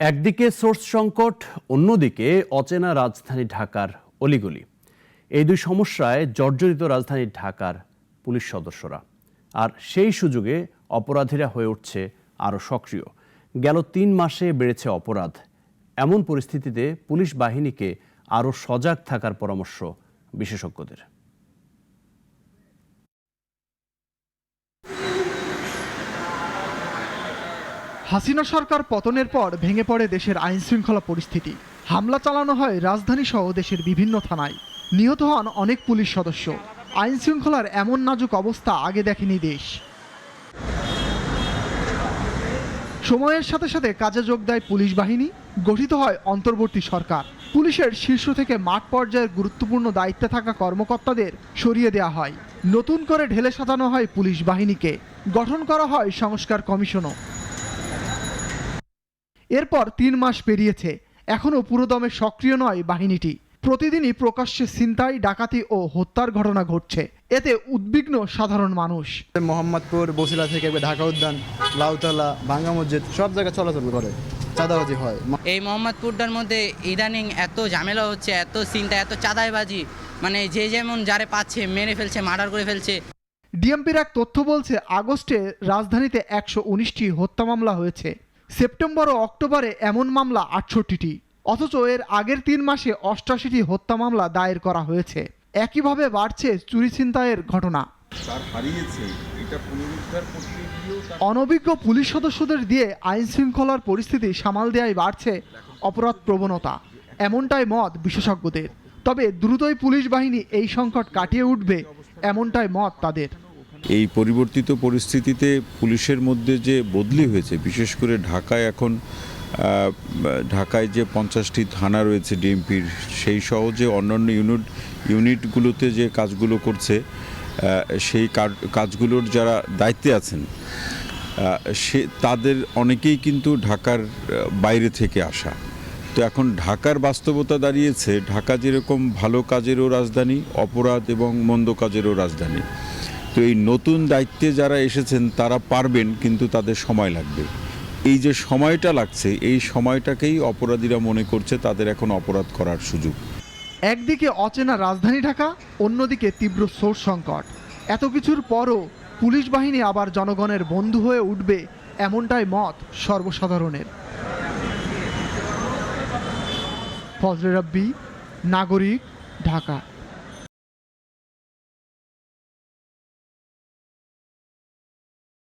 একদিকে সোর্স সংকট, অন্যদিকে অচেনা রাজধানী ঢাকার অলিগলি। এই দুই সমস্যায় জর্জরিত রাজধানী ঢাকার পুলিশ সদস্যরা, আর সেই সুযোগে অপরাধীরা হয়ে উঠছে আরও সক্রিয়। গেল ৩ মাসে বেড়েছে অপরাধ। এমন পরিস্থিতিতে পুলিশ বাহিনীকে আরও সজাগ থাকার পরামর্শ বিশেষজ্ঞদের। হাসিনা সরকার পতনের পর ভেঙে পড়ে দেশের আইনশৃঙ্খলা পরিস্থিতি। হামলা চালানো হয় রাজধানী সহ দেশের বিভিন্ন থানায়। নিহত হন অনেক পুলিশ সদস্য। আইনশৃঙ্খলার এমন নাজুক অবস্থা আগে দেখেনি দেশ। সময়ের সাথে সাথে কাজে যোগ দেয় পুলিশ বাহিনী, গঠিত হয় অন্তর্বর্তী সরকার। পুলিশের শীর্ষ থেকে মাঠ পর্যায়ের গুরুত্বপূর্ণ দায়িত্বে থাকা কর্মকর্তাদের সরিয়ে দেওয়া হয়। নতুন করে ঢেলে সাজানো হয় পুলিশ বাহিনীকে। গঠন করা হয় সংস্কার কমিশনও। এরপর ৩ মাস পেরিয়েছে, এখনও পুরোদমে সক্রিয় নয় বাহিনীটি। প্রতিদিনই প্রকাশ্যে ছিনতাই, ডাকাতি ও হত্যার ঘটনা ঘটছে। এতে উদ্বিগ্ন সাধারণ মানুষ। মোহাম্মদপুর, বসিলা থেকে ঢাকা উদ্যান, লাউতলা, ভাঙ্গা মসজিদ সব জায়গায় চলাচল করে, চাঁদাবাজি হয়। এই মোহাম্মদপুরটার মধ্যে ইদানিং এত ঝামেলা হচ্ছে, এত চিন্তা, এত চাঁদাবাজি, মানে যে যেমন যারে পাচ্ছে মেরে ফেলছে, মার্ডার করে ফেলছে। ডিএমপির এক তথ্য বলছে, আগস্টে রাজধানীতে ১১৯টি হত্যা মামলা হয়েছে। সেপ্টেম্বর ও অক্টোবরে এমন মামলা ৬৮টি। অথচ এর আগের ৩ মাসে ৮৮টি হত্যা মামলা দায়ের করা হয়েছে। একইভাবে বাড়ছে চুরি ছিনতাইয়ের ঘটনা। অনভিজ্ঞ পুলিশ সদস্যদের দিয়ে আইন শৃঙ্খলার পরিস্থিতি সামাল দেওয়াই বাড়ছে অপরাধ প্রবণতা, এমনটাই মত বিশেষজ্ঞদের। তবে দ্রুতই পুলিশ বাহিনী এই সংকট কাটিয়ে উঠবে, এমনটাই মত তাদের। এই পরিবর্তিত পরিস্থিতিতে পুলিশের মধ্যে যে বদলি হয়েছে, বিশেষ করে ঢাকায় যে 50টি থানা রয়েছে ডিএমপির, সেই সহ যে অন্যান্য ইউনিটগুলোতে যে কাজগুলো করছে, সেই কাজগুলোর যারা দায়িত্বে আছেন তাদের অনেকেই কিন্তু ঢাকার বাইরে থেকে আসা। তো এখন ঢাকার বাস্তবতা দাঁড়িয়েছে, ঢাকা যেরকম ভালো কাজেরও রাজধানী, অপরাধ এবং মন্দ কাজেরও রাজধানী। তো এই নতুন দায়িত্বে যারা এসেছেন তারা পারবেন, কিন্তু তাদের সময় লাগবে। এই যে সময়টা লাগছে, এই সময়টাকেই অপরাধীরা মনে করছে তাদের এখন অপরাধ করার সুযোগ। একদিকে অচেনা রাজধানী ঢাকা, অন্যদিকে তীব্র সোর্স সংকট। এত কিছুর পরও পুলিশ বাহিনী আবার জনগণের বন্ধু হয়ে উঠবে, এমনটাই মত সর্বসাধারণের। ফজলে রাব্বি, নাগরিক, ঢাকা।